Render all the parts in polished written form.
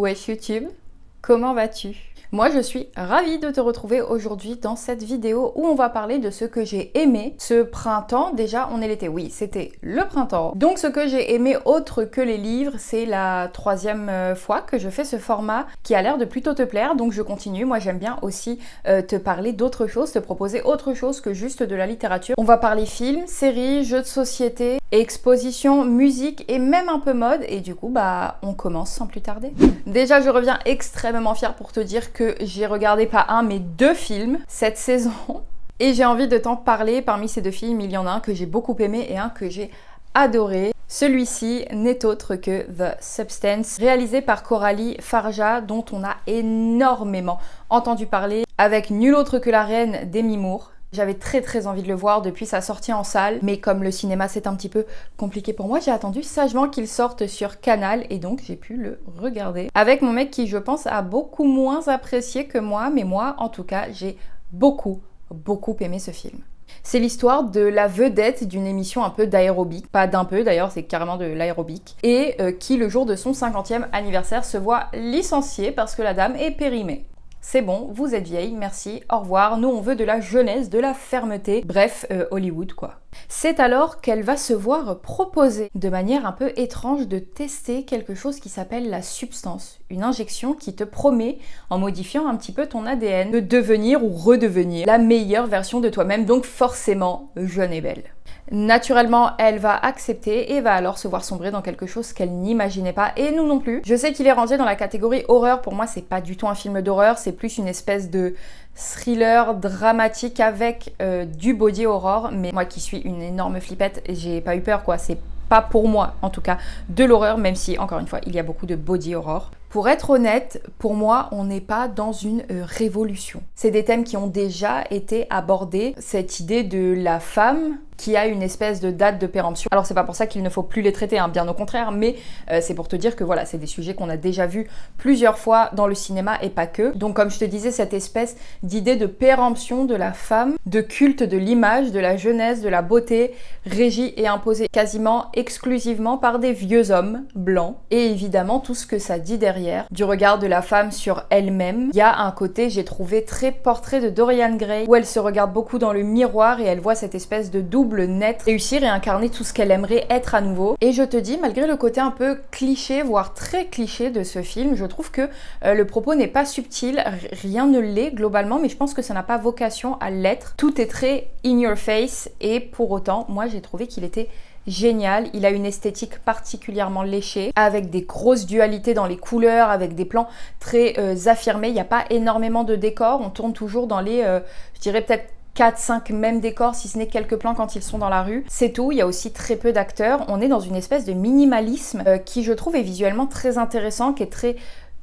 Wesh YouTube, comment vas-tu? Moi je suis ravie de te retrouver aujourd'hui dans cette vidéo où on va parler de ce que j'ai aimé ce printemps. Déjà on est l'été, oui c'était le printemps. Donc ce que j'ai aimé autre que les livres, c'est la troisième fois que je fais ce format qui a l'air de plutôt te plaire. Donc je continue, moi j'aime bien aussi te parler d'autres choses, te proposer autre chose que juste de la littérature. On va parler films, séries, jeux de société, expositions, musique et même un peu mode. Et du coup on commence sans plus tarder. Déjà je reviens extrêmement fière pour te dire que j'ai regardé pas un mais deux films cette saison et j'ai envie de t'en parler. Parmi ces deux films, il y en a un que j'ai beaucoup aimé et un que j'ai adoré. Celui-ci n'est autre que The Substance, réalisé par Coralie Farja, dont on a énormément entendu parler, avec nul autre que la reine Demi Moore. J'avais très envie de le voir depuis sa sortie en salle, mais comme le cinéma c'est un petit peu compliqué pour moi, j'ai attendu sagement qu'il sorte sur Canal et donc j'ai pu le regarder. Avec mon mec qui je pense a beaucoup moins apprécié que moi, mais moi en tout cas j'ai beaucoup aimé ce film. C'est l'histoire de la vedette d'une émission un peu d'aérobic, pas d'un peu d'ailleurs, c'est carrément de l'aérobic, et qui le jour de son 50e anniversaire se voit licenciée parce que la dame est périmée. C'est bon, vous êtes vieille, merci, au revoir, nous on veut de la jeunesse, de la fermeté, bref, Hollywood quoi. C'est alors qu'elle va se voir proposer de manière un peu étrange de tester quelque chose qui s'appelle la substance, une injection qui te promet, en modifiant un petit peu ton ADN, de devenir ou redevenir la meilleure version de toi-même, donc forcément jeune et belle. Naturellement, elle va accepter et va alors se voir sombrer dans quelque chose qu'elle n'imaginait pas, et nous non plus. Je sais qu'il est rangé dans la catégorie horreur, pour moi c'est pas du tout un film d'horreur, c'est plus une espèce de thriller dramatique avec du body horror, mais moi qui suis une énorme flippette, j'ai pas eu peur quoi, c'est pas pour moi en tout cas de l'horreur, même si encore une fois il y a beaucoup de body horror. Pour être honnête, pour moi, on n'est pas dans une révolution. C'est des thèmes qui ont déjà été abordés. Cette idée de la femme qui a une espèce de date de péremption. Alors c'est pas pour ça qu'il ne faut plus les traiter, hein, bien au contraire, mais c'est pour te dire que voilà, c'est des sujets qu'on a déjà vus plusieurs fois dans le cinéma et pas que. Donc comme je te disais, cette espèce d'idée de péremption de la femme, de culte de l'image, de la jeunesse, de la beauté, régie et imposée quasiment exclusivement par des vieux hommes blancs. Et évidemment tout ce que ça dit derrière, du regard de la femme sur elle-même. Il y a un côté, j'ai trouvé, très portrait de Dorian Gray, où elle se regarde beaucoup dans le miroir et elle voit cette espèce de double net réussir et incarner tout ce qu'elle aimerait être à nouveau. Et je te dis, malgré le côté un peu cliché, voire très cliché de ce film, je trouve que le propos n'est pas subtil, rien ne l'est globalement, mais je pense que ça n'a pas vocation à l'être. Tout est très in your face et pour autant, moi j'ai trouvé qu'il était génial. Il a une esthétique particulièrement léchée, avec des grosses dualités dans les couleurs, avec des plans très affirmés. Il n'y a pas énormément de décors, on tourne toujours dans les, je dirais peut-être 4-5 mêmes décors, si ce n'est quelques plans quand ils sont dans la rue. C'est tout, il y a aussi très peu d'acteurs. On est dans une espèce de minimalisme qui je trouve est visuellement très intéressant, qui est très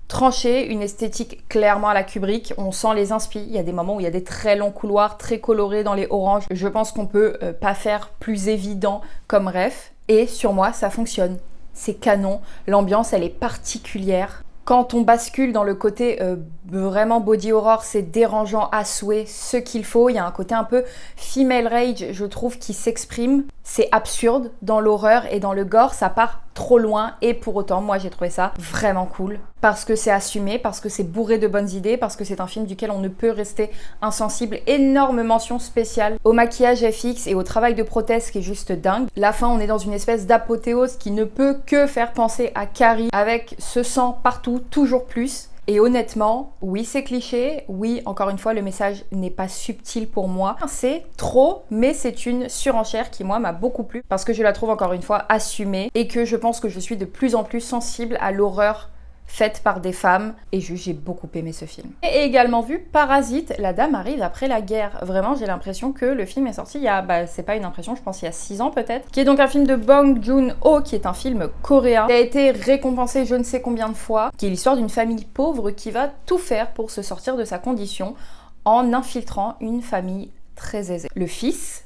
tranché, une esthétique clairement à la Kubrick. On sent les inspi. Il y a des moments où il y a des très longs couloirs, très colorés dans les oranges. Je pense qu'on peut pas faire plus évident comme ref. Et sur moi, ça fonctionne. C'est canon. L'ambiance, elle est particulière. Quand on bascule dans le côté vraiment body horror, c'est dérangeant à souhait, ce qu'il faut. Il y a un côté un peu female rage, je trouve, qui s'exprime. C'est absurde dans l'horreur et dans le gore, ça part trop loin. Et pour autant, moi j'ai trouvé ça vraiment cool. Parce que c'est assumé, parce que c'est bourré de bonnes idées, parce que c'est un film duquel on ne peut rester insensible. Énorme mention spéciale au maquillage FX et au travail de prothèse qui est juste dingue. La fin, on est dans une espèce d'apothéose qui ne peut que faire penser à Carrie, avec ce sang partout, toujours plus. Et honnêtement, oui c'est cliché, oui encore une fois le message n'est pas subtil pour moi. C'est trop, mais c'est une surenchère qui moi m'a beaucoup plu parce que je la trouve encore une fois assumée et que je pense que je suis de plus en plus sensible à l'horreur faite par des femmes et juste j'ai beaucoup aimé ce film. Et également vu Parasite, la dame arrive après la guerre. Vraiment j'ai l'impression que le film est sorti il y a, c'est pas une impression, je pense il y a 6 ans peut-être, qui est donc un film de Bong Joon-ho, qui est un film coréen, qui a été récompensé je ne sais combien de fois, qui est l'histoire d'une famille pauvre qui va tout faire pour se sortir de sa condition en infiltrant une famille très aisée. Le fils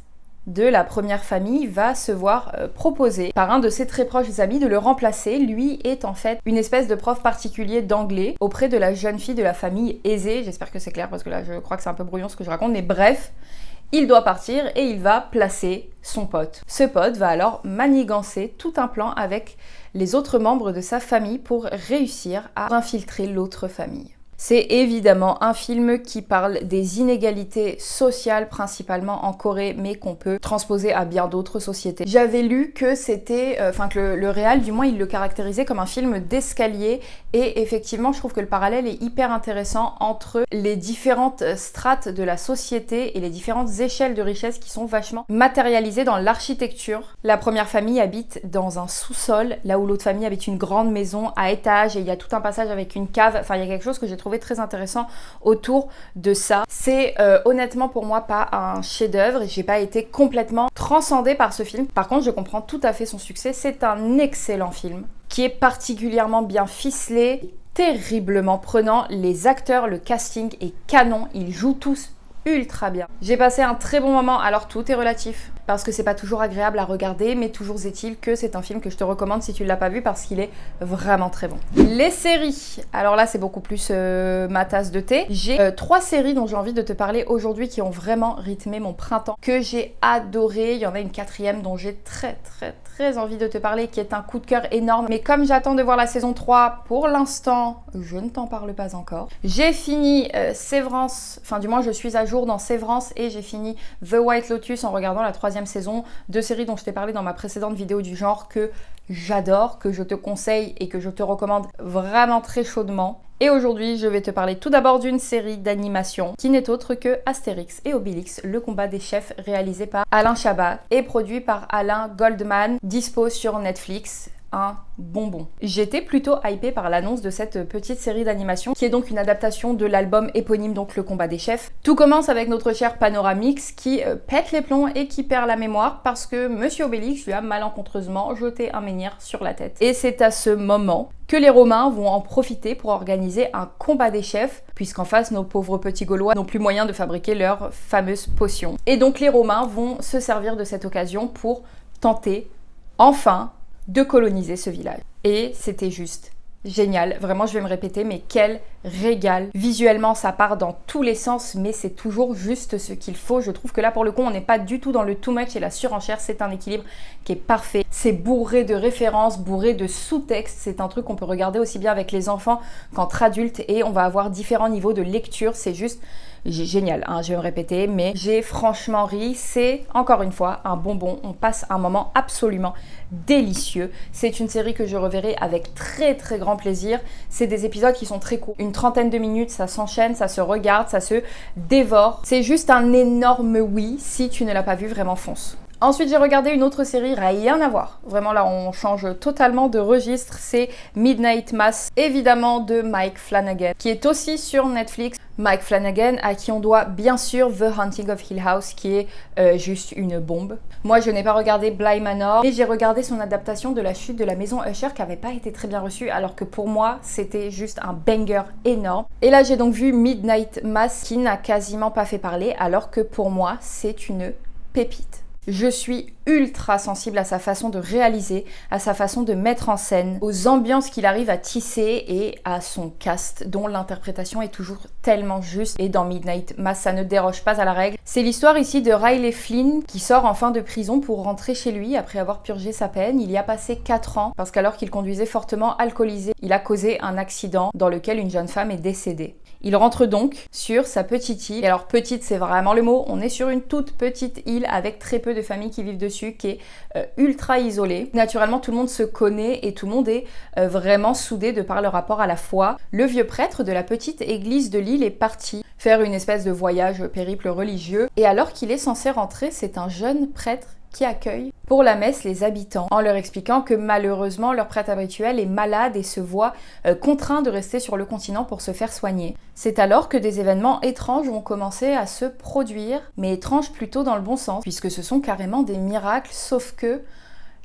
de la première famille va se voir proposer par un de ses très proches amis de le remplacer. Lui est en fait une espèce de prof particulier d'anglais auprès de la jeune fille de la famille aisée. J'espère que c'est clair parce que là je crois que c'est un peu brouillon ce que je raconte, mais bref. il doit partir et il va placer son pote. Ce pote va alors manigancer tout un plan avec les autres membres de sa famille pour réussir à infiltrer l'autre famille. C'est évidemment un film qui parle des inégalités sociales, principalement en Corée, mais qu'on peut transposer à bien d'autres sociétés. J'avais lu que c'était, que le réal, du moins, il le caractérisait comme un film d'escalier, et effectivement, je trouve que le parallèle est hyper intéressant entre les différentes strates de la société et les différentes échelles de richesse qui sont vachement matérialisées dans l'architecture. La première famille habite dans un sous-sol, là où l'autre famille habite une grande maison à étage, et il y a tout un passage avec une cave. Enfin, il y a quelque chose que j'ai trouvé très intéressant autour de ça. C'est honnêtement pour moi pas un chef-d'œuvre et j'ai pas été complètement transcendée par ce film. Par contre, je comprends tout à fait son succès. C'est un excellent film qui est particulièrement bien ficelé, terriblement prenant. Les acteurs, le casting est canon. Ils jouent tous ultra bien. J'ai passé un très bon moment, alors tout est relatif parce que c'est pas toujours agréable à regarder, mais toujours est-il que c'est un film que je te recommande si tu ne l'as pas vu parce qu'il est vraiment très bon. Les séries, alors là c'est beaucoup plus ma tasse de thé. J'ai 3 séries dont j'ai envie de te parler aujourd'hui qui ont vraiment rythmé mon printemps, que j'ai adoré. Il y en a une 4e dont j'ai très envie de te parler, qui est un coup de cœur énorme, mais comme j'attends de voir la saison 3, pour l'instant je ne t'en parle pas encore. J'ai fini Sévrance, enfin du moins je suis à jour dans Sévrance, et j'ai fini The White Lotus en regardant la 3e saison, 2 séries dont je t'ai parlé dans ma précédente vidéo du genre, que j'adore, que je te conseille et que je te recommande vraiment très chaudement. Et aujourd'hui, je vais te parler tout d'abord d'une série d'animation qui n'est autre que Astérix et Obélix, le combat des chefs, réalisé par Alain Chabat et produit par Alain Goldman, dispo sur Netflix. Un bonbon. J'étais plutôt hypée par l'annonce de cette petite série d'animation qui est donc une adaptation de l'album éponyme, donc Le Combat des Chefs. Tout commence avec notre cher Panoramix qui pète les plombs et qui perd la mémoire parce que Monsieur Obélix lui a malencontreusement jeté un menhir sur la tête. Et c'est à ce moment que les Romains vont en profiter pour organiser un combat des chefs, puisqu'en face, nos pauvres petits Gaulois n'ont plus moyen de fabriquer leur fameuse potion. Et donc les Romains vont se servir de cette occasion pour tenter, enfin, de coloniser ce village. Et c'était juste génial. Vraiment, je vais me répéter, mais quel régal. Visuellement, ça part dans tous les sens, mais c'est toujours juste ce qu'il faut. Je trouve que là, pour le coup, on n'est pas du tout dans le too much et la surenchère. C'est un équilibre qui est parfait. C'est bourré de références, bourré de sous-textes. C'est un truc qu'on peut regarder aussi bien avec les enfants qu'entre adultes, et on va avoir différents niveaux de lecture. C'est juste génial, hein, je vais me répéter, mais j'ai franchement ri. C'est, encore une fois, un bonbon. On passe un moment absolument délicieux. C'est une série que je reverrai avec très grand plaisir. C'est des épisodes qui sont très courts. Une 30aine de minutes, ça s'enchaîne, ça se regarde, ça se dévore. C'est juste un énorme oui. Si tu ne l'as pas vu, vraiment fonce. Ensuite, j'ai regardé une autre série, rien à voir. Vraiment, là, on change totalement de registre. C'est Midnight Mass, évidemment, de Mike Flanagan, qui est aussi sur Netflix. Mike Flanagan, à qui on doit bien sûr The Haunting of Hill House, qui est juste une bombe. Moi, je n'ai pas regardé Bly Manor, mais j'ai regardé son adaptation de La Chute de la Maison Usher, qui n'avait pas été très bien reçue, alors que pour moi, c'était juste un banger énorme. Et là, j'ai donc vu Midnight Mass, qui n'a quasiment pas fait parler, alors que pour moi, c'est une pépite. Je suis ultra sensible à sa façon de réaliser, à sa façon de mettre en scène, aux ambiances qu'il arrive à tisser et à son cast dont l'interprétation est toujours tellement juste. Et dans Midnight Mass, ça ne déroge pas à la règle. C'est l'histoire ici de Riley Flynn qui sort enfin de prison pour rentrer chez lui après avoir purgé sa peine. Il y a passé 4 ans parce qu'alors qu'il conduisait fortement alcoolisé, il a causé un accident dans lequel une jeune femme est décédée. Il rentre donc sur sa petite île. Et alors petite, c'est vraiment le mot. On est sur une toute petite île avec très peu de familles qui vivent dessus, qui est ultra isolée. Naturellement, tout le monde se connaît et tout le monde est vraiment soudé de par le rapport à la foi. Le vieux prêtre de la petite église de l'île est parti faire une espèce de voyage périple religieux. Et alors qu'il est censé rentrer, c'est un jeune prêtre qui accueille pour la messe les habitants en leur expliquant que malheureusement leur prêtre habituel est malade et se voit contraint de rester sur le continent pour se faire soigner. C'est alors que des événements étranges vont commencer à se produire, mais étranges plutôt dans le bon sens, puisque ce sont carrément des miracles, sauf que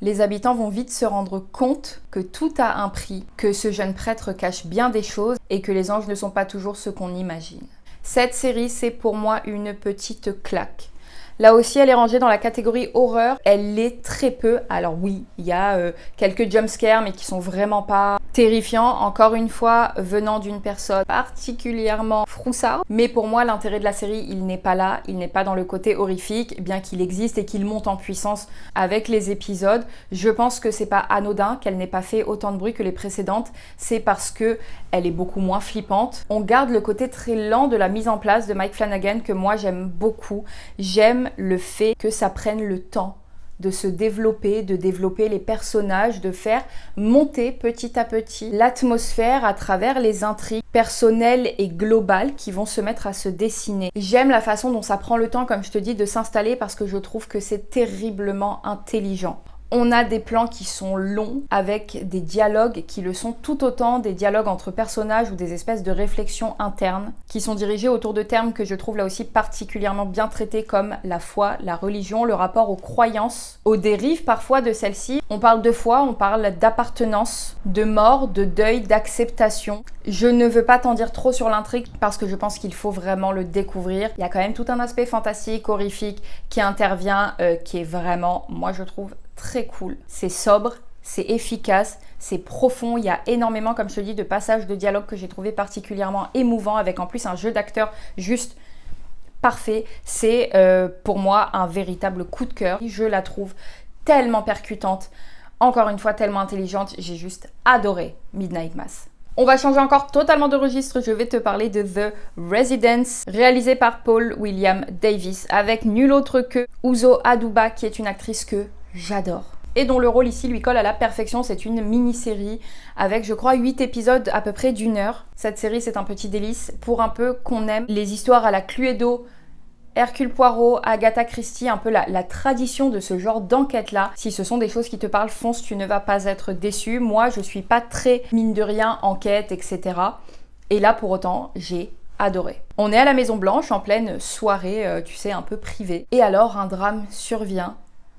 les habitants vont vite se rendre compte que tout a un prix, que ce jeune prêtre cache bien des choses et que les anges ne sont pas toujours ce qu'on imagine. Cette série, c'est pour moi une petite claque. Là aussi, elle est rangée dans la catégorie horreur. Elle l'est très peu. Alors oui, il y a quelques jumpscares, mais qui sont vraiment pas terrifiant, encore une fois, venant d'une personne particulièrement froussarde. Mais pour moi, l'intérêt de la série, il n'est pas là, il n'est pas dans le côté horrifique, bien qu'il existe et qu'il monte en puissance avec les épisodes. Je pense que c'est pas anodin qu'elle n'ait pas fait autant de bruit que les précédentes, c'est parce que elle est beaucoup moins flippante. On garde le côté très lent de la mise en place de Mike Flanagan que moi j'aime beaucoup. J'aime le fait que ça prenne le temps de se développer, de développer les personnages, de faire monter petit à petit l'atmosphère à travers les intrigues personnelles et globales qui vont se mettre à se dessiner. J'aime la façon dont ça prend le temps, comme je te dis, de s'installer parce que je trouve que c'est terriblement intelligent. On a des plans qui sont longs avec des dialogues qui le sont tout autant, des dialogues entre personnages ou des espèces de réflexions internes qui sont dirigées autour de termes que je trouve là aussi particulièrement bien traités comme la foi, la religion, le rapport aux croyances, aux dérives parfois de celles-ci. On parle de foi, on parle d'appartenance, de mort, de deuil, d'acceptation. Je ne veux pas t'en dire trop sur l'intrigue parce que je pense qu'il faut vraiment le découvrir. Il y a quand même tout un aspect fantastique, horrifique qui intervient, qui est vraiment, moi je trouve, très cool. C'est sobre, c'est efficace, c'est profond. Il y a énormément, comme je te dis, de passages de dialogue que j'ai trouvé particulièrement émouvants, avec en plus un jeu d'acteurs juste parfait. C'est pour moi un véritable coup de cœur. Je la trouve tellement percutante, encore une fois tellement intelligente. J'ai juste adoré Midnight Mass. On va changer encore totalement de registre, je vais te parler de The Residence, réalisé par Paul William Davis, avec nul autre que Uzo Aduba, qui est une actrice que j'adore et dont le rôle ici lui colle à la perfection. C'est une mini-série avec, je crois, 8 épisodes à peu près d'1 heure. Cette série, c'est un petit délice pour un peu qu'on aime les histoires à la Cluedo, Hercule Poirot, Agatha Christie, un peu la tradition de ce genre d'enquête-là. Si ce sont des choses qui te parlent, fonce, tu ne vas pas être déçu. Moi, je suis pas très, mine de rien, enquête, etc. Et là, pour autant, j'ai adoré. On est à la Maison Blanche, en pleine soirée, tu sais, un peu privée. Et alors, un drame survient.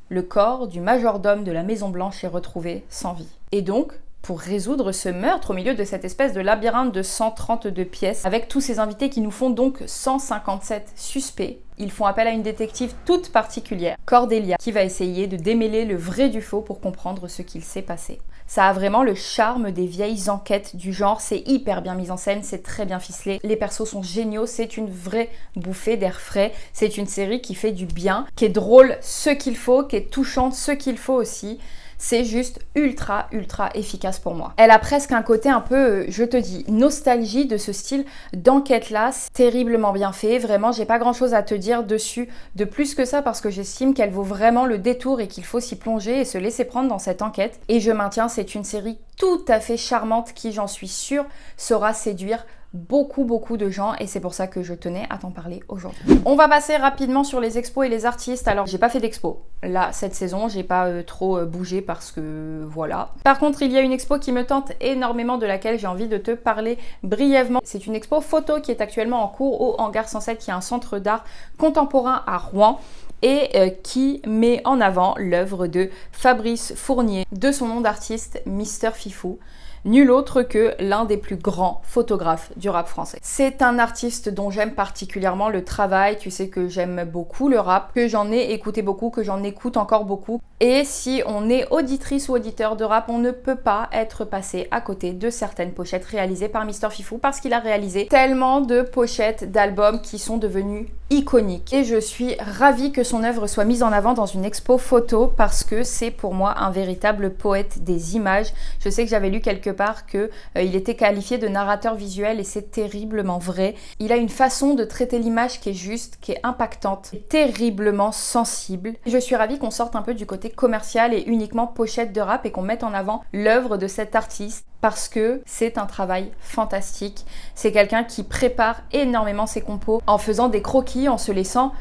Le corps du majordome de la Maison Blanche est retrouvé sans vie. Et donc, pour résoudre ce meurtre au milieu de cette espèce de labyrinthe de 132 pièces, avec tous ces invités qui nous font donc 157 suspects, ils font appel à une détective toute particulière, Cordelia, qui va essayer de démêler le vrai du faux pour comprendre ce qu'il s'est passé. Ça a vraiment le charme des vieilles enquêtes du genre, c'est hyper bien mis en scène, c'est très bien ficelé, les persos sont géniaux, c'est une vraie bouffée d'air frais, c'est une série qui fait du bien, qui est drôle ce qu'il faut, qui est touchante ce qu'il faut aussi. C'est juste ultra efficace pour moi. Elle a presque un côté un peu, je te dis, nostalgie de ce style d'enquête-là. C'est terriblement bien fait. Vraiment, j'ai pas grand-chose à te dire dessus de plus que ça parce que j'estime qu'elle vaut vraiment le détour et qu'il faut s'y plonger et se laisser prendre dans cette enquête. Et je maintiens, c'est une série tout à fait charmante qui, j'en suis sûre, saura séduire beaucoup de gens et c'est pour ça que je tenais à t'en parler aujourd'hui. On va passer rapidement sur les expos et les artistes. Alors j'ai pas fait d'expo là cette saison, j'ai pas trop bougé parce que voilà. Par contre il y a une expo qui me tente énormément, de laquelle j'ai envie de te parler brièvement. C'est une expo photo qui est actuellement en cours au Hangar 107, qui est un centre d'art contemporain à Rouen et qui met en avant l'œuvre de Fabrice Fournier, de son nom d'artiste Mister Fifou. Nul autre que l'un des plus grands photographes du rap français. C'est un artiste dont j'aime particulièrement le travail. Tu sais que j'aime beaucoup le rap, que j'en ai écouté beaucoup, que j'en écoute encore beaucoup. Et si on est auditrice ou auditeur de rap, on ne peut pas être passé à côté de certaines pochettes réalisées par Mister Fifou, parce qu'il a réalisé tellement de pochettes d'albums qui sont devenues iconiques. Et je suis ravie que son œuvre soit mise en avant dans une expo photo parce que c'est pour moi un véritable poète des images. Je sais que j'avais lu quelque part que il était qualifié de narrateur visuel et c'est terriblement vrai. Il a une façon de traiter l'image qui est juste, qui est impactante, terriblement sensible. Je suis ravie qu'on sorte un peu du côté commercial et uniquement pochette de rap et qu'on mette en avant l'œuvre de cet artiste parce que c'est un travail fantastique. C'est quelqu'un qui prépare énormément ses compos en faisant des croquis, en se laissant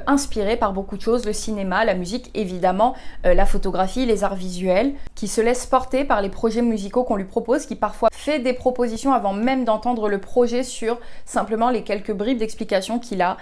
inspiré par beaucoup de choses, le cinéma, la musique évidemment, la photographie, les arts visuels, qui se laisse porter par les projets musicaux qu'on lui propose, qui parfois fait des propositions avant même d'entendre le projet sur simplement les quelques bribes d'explications qu'il a.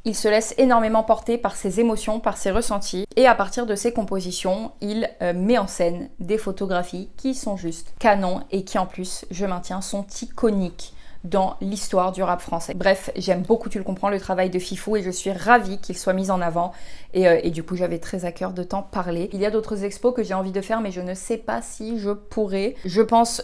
Il se laisse énormément porter par ses émotions, par ses ressentis, et à partir de ses compositions, il met en scène des photographies qui sont juste canon et qui en plus, je maintiens, sont iconiques dans l'histoire du rap français. Bref, j'aime beaucoup, tu le comprends, le travail de Fifou et je suis ravie qu'il soit mis en avant et du coup j'avais très à cœur de t'en parler. Il y a d'autres expos que j'ai envie de faire mais je ne sais pas si je pourrais. Je pense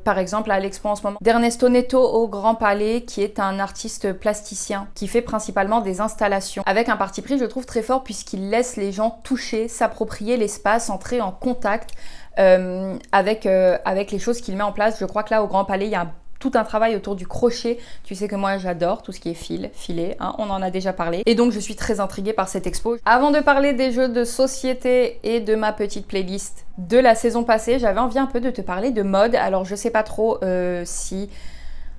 par exemple à l'expo en ce moment d'Ernesto Neto au Grand Palais qui est un artiste plasticien qui fait principalement des installations avec un parti pris je trouve très fort puisqu'il laisse les gens toucher, s'approprier l'espace, entrer en contact avec les choses qu'il met en place. Je crois que là au Grand Palais il y a tout un travail autour du crochet. Tu sais que moi j'adore tout ce qui est filet, hein, on en a déjà parlé. Et donc je suis très intriguée par cette expo. Avant de parler des jeux de société et de ma petite playlist de la saison passée, j'avais envie un peu de te parler de mode. Alors je sais pas trop si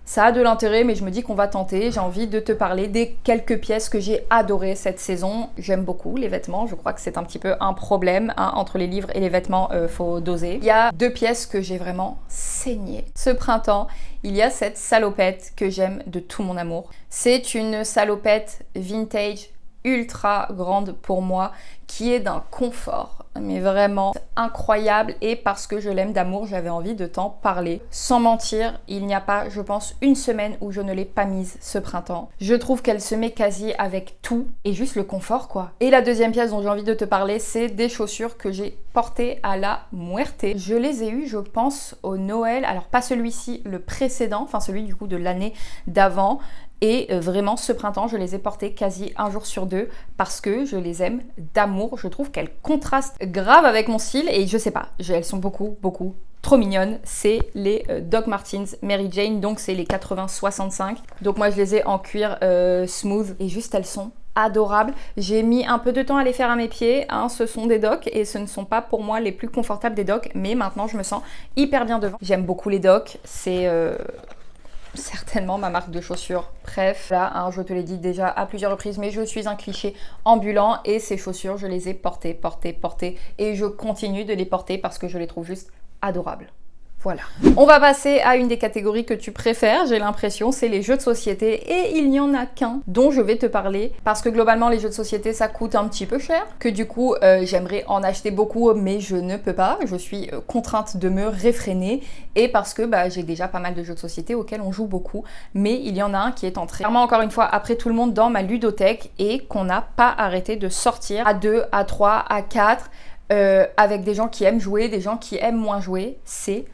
ça a de l'intérêt, mais je me dis qu'on va tenter. J'ai envie de te parler des quelques pièces que j'ai adorées cette saison. J'aime beaucoup les vêtements. Je crois que c'est un petit peu un problème. Hein, entre les livres et les vêtements, faut doser. Il y a 2 pièces que j'ai vraiment saignées ce printemps. Il y a cette salopette que j'aime de tout mon amour. C'est une salopette vintage ultra grande pour moi qui est d'un confort mais vraiment incroyable et parce que je l'aime d'amour j'avais envie de t'en parler. Sans mentir, il n'y a pas je pense une semaine où je ne l'ai pas mise ce printemps. Je trouve qu'elle se met quasi avec tout et juste le confort quoi. Et la deuxième pièce dont j'ai envie de te parler c'est des chaussures que j'ai portées à la muerte. Je les ai eues je pense au Noël, alors pas celui-ci, le précédent, enfin celui du coup de l'année d'avant. Et vraiment, ce printemps, je les ai portées quasi un jour sur 2 parce que je les aime d'amour. Je trouve qu'elles contrastent grave avec mon style et je sais pas, elles sont beaucoup trop mignonnes. C'est les Doc Martens Mary Jane, donc c'est les 80-65. Donc moi, je les ai en cuir smooth et juste elles sont adorables. J'ai mis un peu de temps à les faire à mes pieds, hein. Ce sont des Doc et ce ne sont pas pour moi les plus confortables des Doc, mais maintenant je me sens hyper bien devant. J'aime beaucoup les Doc, c'est certainement ma marque de chaussures. Bref, là, hein, je te l'ai dit déjà à plusieurs reprises, mais je suis un cliché ambulant et ces chaussures, je les ai portées et je continue de les porter parce que je les trouve juste adorables. Voilà. On va passer à une des catégories que tu préfères, j'ai l'impression, c'est les jeux de société et il n'y en a qu'un dont je vais te parler parce que globalement les jeux de société ça coûte un petit peu cher, que du coup j'aimerais en acheter beaucoup mais je ne peux pas, je suis contrainte de me réfréner et parce que j'ai déjà pas mal de jeux de société auxquels on joue beaucoup mais il y en a un qui est entré clairement encore une fois après tout le monde dans ma ludothèque et qu'on n'a pas arrêté de sortir à 2, à 3, à 4 avec des gens qui aiment jouer, des gens qui aiment moins jouer, c'est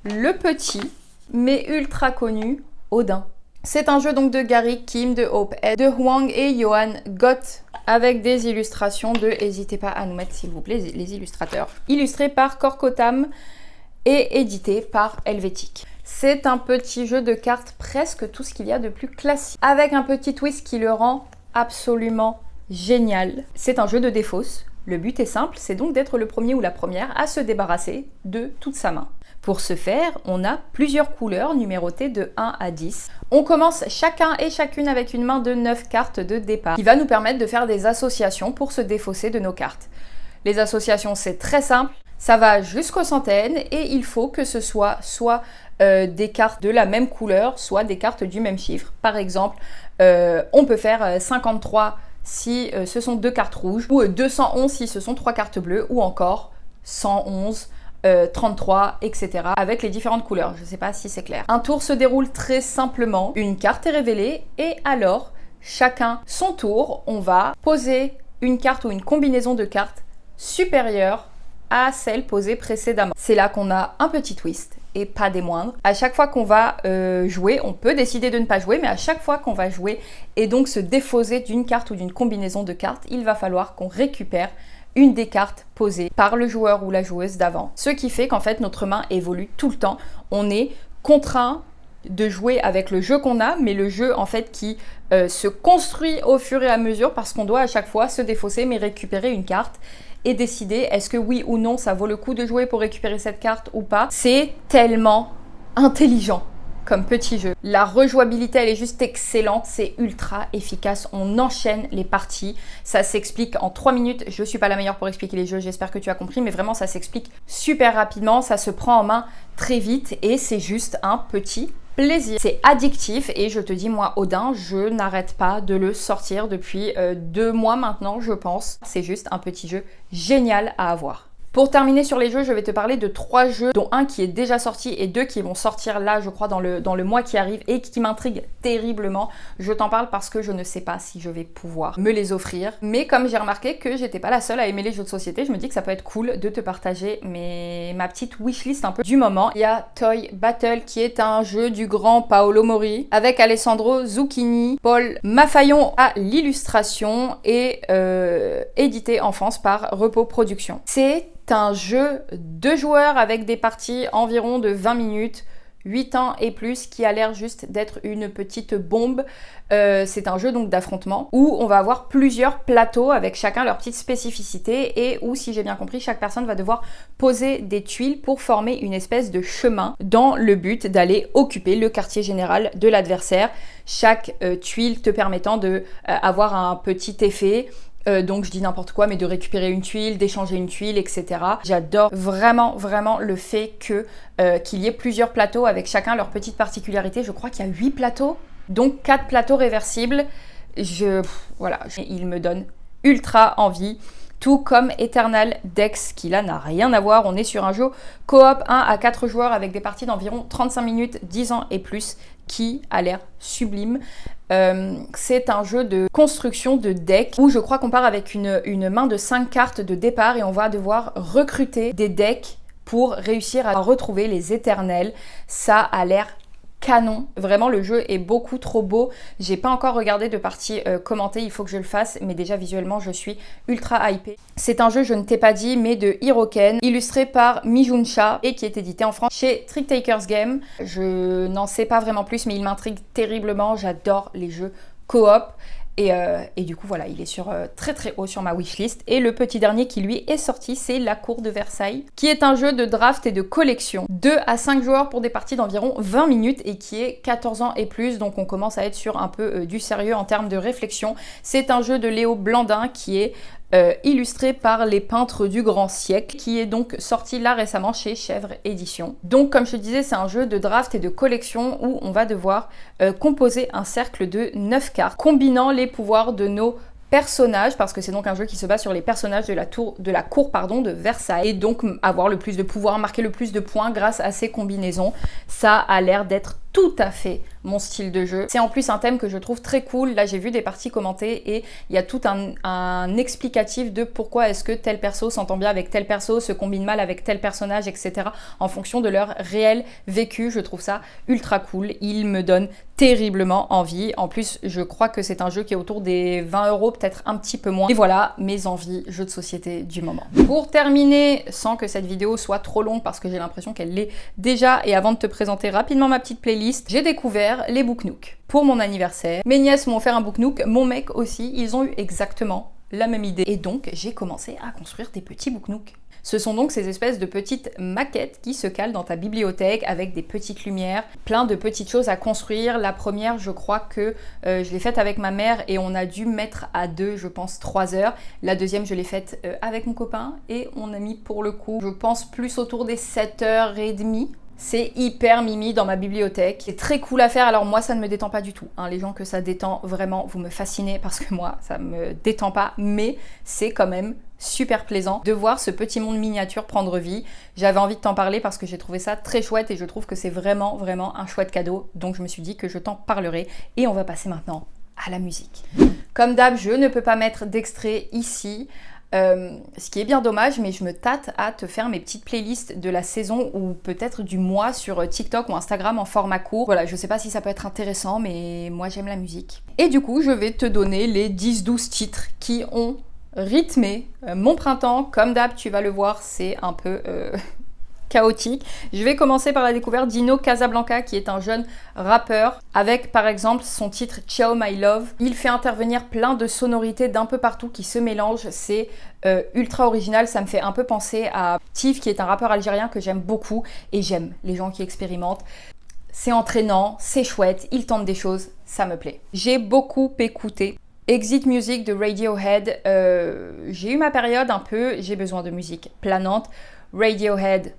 le petit, mais ultra connu, Odin. C'est un jeu donc de Gary, Kim, de Hope, de Huang et Johan Gott, avec des illustrations de, n'hésitez pas à nous mettre s'il vous plaît les illustrateurs, illustré par Corcotam et édité par Helvétique. C'est un petit jeu de cartes, presque tout ce qu'il y a de plus classique, avec un petit twist qui le rend absolument génial. C'est un jeu de défausse. Le but est simple, c'est donc d'être le premier ou la première à se débarrasser de toute sa main. Pour ce faire, on a plusieurs couleurs numérotées de 1 à 10. On commence chacun et chacune avec une main de 9 cartes de départ qui va nous permettre de faire des associations pour se défausser de nos cartes. Les associations, c'est très simple, ça va jusqu'aux centaines et il faut que ce soit des cartes de la même couleur, soit des cartes du même chiffre. Par exemple, on peut faire 53 si ce sont 2 cartes rouges, ou 211 si ce sont 3 cartes bleues, ou encore 111, 33, etc. avec les différentes couleurs. Je ne sais pas si c'est clair. Un tour se déroule très simplement. Une carte est révélée et alors, chacun son tour, on va poser une carte ou une combinaison de cartes supérieure à celle posée précédemment. C'est là qu'on a un petit twist et pas des moindres. À chaque fois qu'on va jouer, on peut décider de ne pas jouer, mais à chaque fois qu'on va jouer et donc se défausser d'une carte ou d'une combinaison de cartes, il va falloir qu'on récupère une des cartes posées par le joueur ou la joueuse d'avant. Ce qui fait qu'en fait notre main évolue tout le temps. On est contraint de jouer avec le jeu qu'on a, mais le jeu en fait qui se construit au fur et à mesure parce qu'on doit à chaque fois se défausser mais récupérer une carte et décider est-ce que oui ou non ça vaut le coup de jouer pour récupérer cette carte ou pas. C'est tellement intelligent comme petit jeu. La rejouabilité, elle est juste excellente, c'est ultra efficace, on enchaîne les parties, ça s'explique en 3 minutes, je suis pas la meilleure pour expliquer les jeux, j'espère que tu as compris, mais vraiment ça s'explique super rapidement, ça se prend en main très vite et c'est juste un petit plaisir. C'est addictif et je te dis moi Odin, je n'arrête pas de le sortir depuis 2 mois maintenant je pense. C'est juste un petit jeu génial à avoir. Pour terminer sur les jeux, je vais te parler de 3 jeux, dont un qui est déjà sorti et 2 qui vont sortir là, je crois, dans le mois qui arrive et qui m'intriguent terriblement. Je t'en parle parce que je ne sais pas si je vais pouvoir me les offrir. Mais comme j'ai remarqué que j'étais pas la seule à aimer les jeux de société, je me dis que ça peut être cool de te partager ma petite wishlist un peu du moment. Il y a Toy Battle qui est un jeu du grand Paolo Mori avec Alessandro Zucchini, Paul Mafayon à l'illustration et édité en France par Repos Productions. C'est un jeu de joueurs avec des parties environ de 20 minutes, 8 ans et plus, qui a l'air juste d'être une petite bombe. C'est un jeu donc d'affrontement où on va avoir plusieurs plateaux avec chacun leur petite spécificité et où, si j'ai bien compris, chaque personne va devoir poser des tuiles pour former une espèce de chemin dans le but d'aller occuper le quartier général de l'adversaire. Chaque tuile te permettant de avoir un petit effet. Donc je dis n'importe quoi, mais de récupérer une tuile, d'échanger une tuile, etc. J'adore vraiment le fait qu'il y ait plusieurs plateaux avec chacun leur petite particularité. Je crois qu'il y a 8 plateaux, donc 4 plateaux réversibles. Voilà, il me donne ultra envie. Tout comme Eternal Dex, qui là n'a rien à voir. On est sur un jeu coop 1 à 4 joueurs avec des parties d'environ 35 minutes, 10 ans et plus, qui a l'air sublime. C'est un jeu de construction de deck où je crois qu'on part avec une main de 5 cartes de départ et on va devoir recruter des decks pour réussir à retrouver les éternels. Ça a l'air canon, vraiment le jeu est beaucoup trop beau. J'ai pas encore regardé de partie commentée, il faut que je le fasse, mais déjà visuellement je suis ultra hypée. C'est un jeu, je ne t'ai pas dit, mais de Hiroken, illustré par Mijun-cha et qui est édité en France chez Trick Takers Game. Je n'en sais pas vraiment plus, mais il m'intrigue terriblement, j'adore les jeux coop. Et du coup voilà, il est sur très haut sur ma wishlist. Et le petit dernier qui lui est sorti, c'est La Cour de Versailles, qui est un jeu de draft et de collection. 2 à 5 joueurs pour des parties d'environ 20 minutes et qui est 14 ans et plus, donc on commence à être sur un peu du sérieux en termes de réflexion. C'est un jeu de Léo Blandin qui est illustré par les peintres du grand siècle, qui est donc sorti là récemment chez Chèvre Édition. Donc comme je te disais, c'est un jeu de draft et de collection où on va devoir composer un cercle de 9 cartes, combinant les pouvoirs de nos personnages, parce que c'est donc un jeu qui se base sur les personnages de la cour de Versailles, et donc avoir le plus de pouvoir, marquer le plus de points grâce à ces combinaisons. Ça a l'air d'être tout à fait mon style de jeu. C'est en plus un thème que je trouve très cool. Là, j'ai vu des parties commentées et il y a tout un explicatif de pourquoi est-ce que tel perso s'entend bien avec tel perso, se combine mal avec tel personnage, etc. en fonction de leur réel vécu. Je trouve ça ultra cool. Il me donne terriblement envie. En plus, je crois que c'est un jeu qui est autour des 20 €, peut-être un petit peu moins. Et voilà mes envies jeux de société du moment. Pour terminer, sans que cette vidéo soit trop longue parce que j'ai l'impression qu'elle l'est déjà, et avant de te présenter rapidement ma petite playlist, j'ai découvert les Book Nook. Pour mon anniversaire, mes nièces m'ont offert un Book Nook, mon mec aussi, ils ont eu exactement la même idée. Et donc, j'ai commencé à construire des petits Book Nook. Ce sont donc ces espèces de petites maquettes qui se calent dans ta bibliothèque avec des petites lumières, plein de petites choses à construire. La première, je crois que je l'ai faite avec ma mère et on a dû mettre à 2, je pense, 3 heures. La deuxième, je l'ai faite avec mon copain et on a mis pour le coup, je pense, plus autour des 7h30. C'est hyper mimi dans ma bibliothèque. C'est très cool à faire. Alors moi, ça ne me détend pas du tout. Les gens que ça détend, vraiment, vous me fascinez parce que moi, ça me détend pas. Mais c'est quand même super plaisant de voir ce petit monde miniature prendre vie. J'avais envie de t'en parler parce que j'ai trouvé ça très chouette et je trouve que c'est vraiment un chouette cadeau. Donc je me suis dit que je t'en parlerai. Et on va passer maintenant à la musique. Comme d'hab, je ne peux pas mettre d'extrait ici. Ce qui est bien dommage, mais je me tâte à te faire mes petites playlists de la saison ou peut-être du mois sur TikTok ou Instagram en format court. Voilà, je sais pas si ça peut être intéressant, mais moi j'aime la musique. Et du coup, je vais te donner les 10-12 titres qui ont rythmé mon printemps. Comme d'hab, tu vas le voir, c'est un peu chaotique. Je vais commencer par la découverte d'Ino Casablanca, qui est un jeune rappeur, avec par exemple son titre Ciao My Love. Il fait intervenir plein de sonorités d'un peu partout qui se mélangent. C'est ultra original, ça me fait un peu penser à Tif, qui est un rappeur algérien que j'aime beaucoup, et j'aime les gens qui expérimentent. C'est entraînant, c'est chouette, il tente des choses, ça me plaît. J'ai beaucoup écouté Exit Music de Radiohead. J'ai eu ma période un peu, j'ai besoin de musique planante. Radiohead,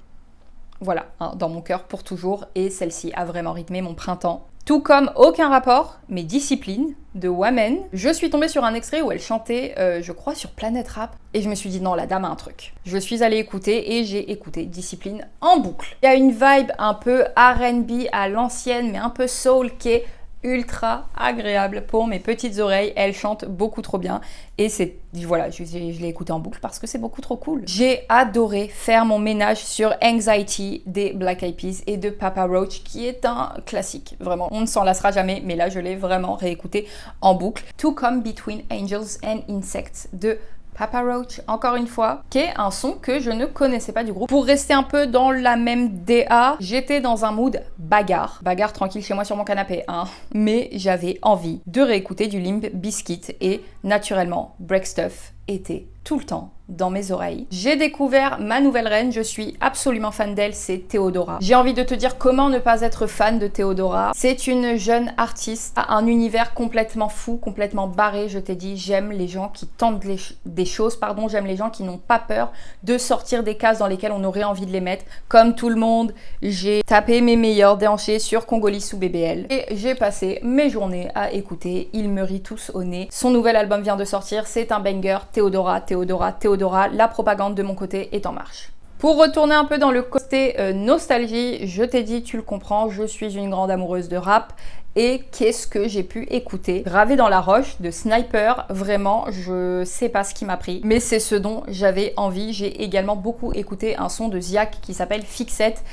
voilà, hein, dans mon cœur pour toujours, et celle-ci a vraiment rythmé mon printemps. Tout comme Aucun rapport, mais Discipline de Wamen. Je suis tombée sur un extrait où elle chantait, je crois, sur Planet Rap. Et je me suis dit, non, la dame a un truc. Je suis allée écouter et j'ai écouté Discipline en boucle. Il y a une vibe un peu R&B à l'ancienne, mais un peu soul qui est ultra agréable pour mes petites oreilles. Elle chante beaucoup trop bien. Et c'est, voilà, je l'ai écouté en boucle parce que c'est beaucoup trop cool. J'ai adoré faire mon ménage sur Anxiety des Black Eyed Peas et de Papa Roach, qui est un classique. Vraiment, on ne s'en lassera jamais, mais là, je l'ai vraiment réécouté en boucle. Tout comme Between Angels and Insects de Papa Roach, encore une fois, qui est un son que je ne connaissais pas du groupe. Pour rester un peu dans la même DA, j'étais dans un mood bagarre. Bagarre tranquille chez moi sur mon canapé, hein. Mais j'avais envie de réécouter du Limp Bizkit et naturellement, Break Stuff était tout le temps dans mes oreilles. J'ai découvert ma nouvelle reine, je suis absolument fan d'elle, c'est Theodora. J'ai envie de te dire comment ne pas être fan de Theodora. C'est une jeune artiste à un univers complètement fou, complètement barré. Je t'ai dit, j'aime les gens qui tentent des choses, j'aime les gens qui n'ont pas peur de sortir des cases dans lesquelles on aurait envie de les mettre. Comme tout le monde, j'ai tapé mes meilleurs déhanchés sur Congolais sous BBL et j'ai passé mes journées à écouter. Ils me rient tous au nez. Son nouvel album vient de sortir, c'est un banger. Theodora, Theodora, Theodora, la propagande de mon côté est en marche. Pour retourner un peu dans le côté nostalgie, je t'ai dit, tu le comprends, je suis une grande amoureuse de rap. Et qu'est-ce que j'ai pu écouter? Gravé dans la roche de Sniper, vraiment, je sais pas ce qui m'a pris, mais c'est ce dont j'avais envie. J'ai également beaucoup écouté un son de Ziak qui s'appelle Fixette.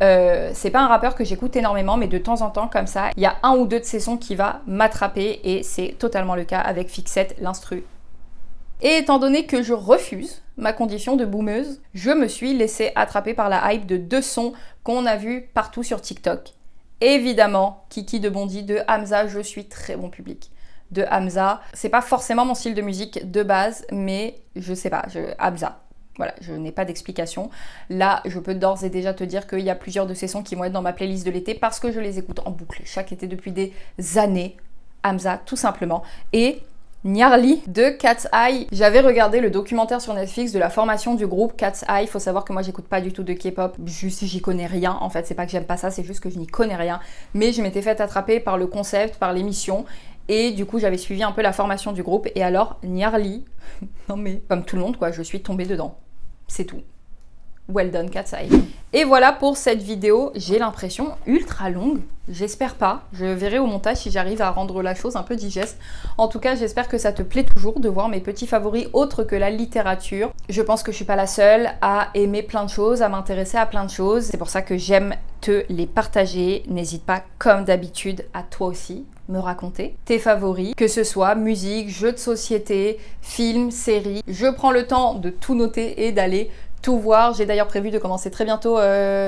C'est pas un rappeur que j'écoute énormément, mais de temps en temps comme ça, il y a un ou deux de ses sons qui va m'attraper et c'est totalement le cas avec Fixette, l'instru. Et étant donné que je refuse ma condition de boomeuse, je me suis laissée attraper par la hype de deux sons qu'on a vus partout sur TikTok. Évidemment, Kiki de Bondy de Hamza, je suis très bon public de Hamza. C'est pas forcément mon style de musique de base, mais je sais pas, Hamza. Voilà, je n'ai pas d'explication. Là, je peux d'ores et déjà te dire qu'il y a plusieurs de ces sons qui vont être dans ma playlist de l'été parce que je les écoute en boucle chaque été depuis des années. Hamza, tout simplement. Et Nyarly de Cat's Eye. J'avais regardé le documentaire sur Netflix de la formation du groupe Cat's Eye. Faut savoir que moi j'écoute pas du tout de K-pop, juste j'y connais rien. En fait, c'est pas que j'aime pas ça, c'est juste que je n'y connais rien. Mais je m'étais fait attraper par le concept, par l'émission. Et du coup, j'avais suivi un peu la formation du groupe. Et alors, Nyarly, non mais comme tout le monde quoi, je suis tombée dedans. C'est tout. Well done Cat's Eye. Et voilà pour cette vidéo, j'ai l'impression ultra longue, j'espère pas, je verrai au montage si j'arrive à rendre la chose un peu digeste. En tout cas, j'espère que ça te plaît toujours de voir mes petits favoris autres que la littérature. Je pense que je suis pas la seule à aimer plein de choses, à m'intéresser à plein de choses. C'est pour ça que j'aime te les partager. N'hésite pas, comme d'habitude, à toi aussi me raconter tes favoris, que ce soit musique, jeux de société, films, séries. Je prends le temps de tout noter et d'aller tout voir. J'ai d'ailleurs prévu de commencer très bientôt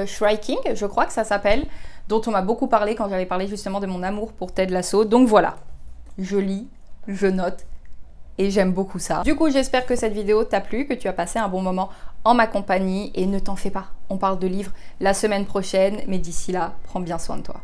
Shriking, je crois que ça s'appelle, dont on m'a beaucoup parlé quand j'avais parlé justement de mon amour pour Ted Lasso. Donc voilà, je lis, je note et j'aime beaucoup ça. Du coup, j'espère que cette vidéo t'a plu, que tu as passé un bon moment en ma compagnie et ne t'en fais pas, on parle de livres la semaine prochaine, mais d'ici là, prends bien soin de toi.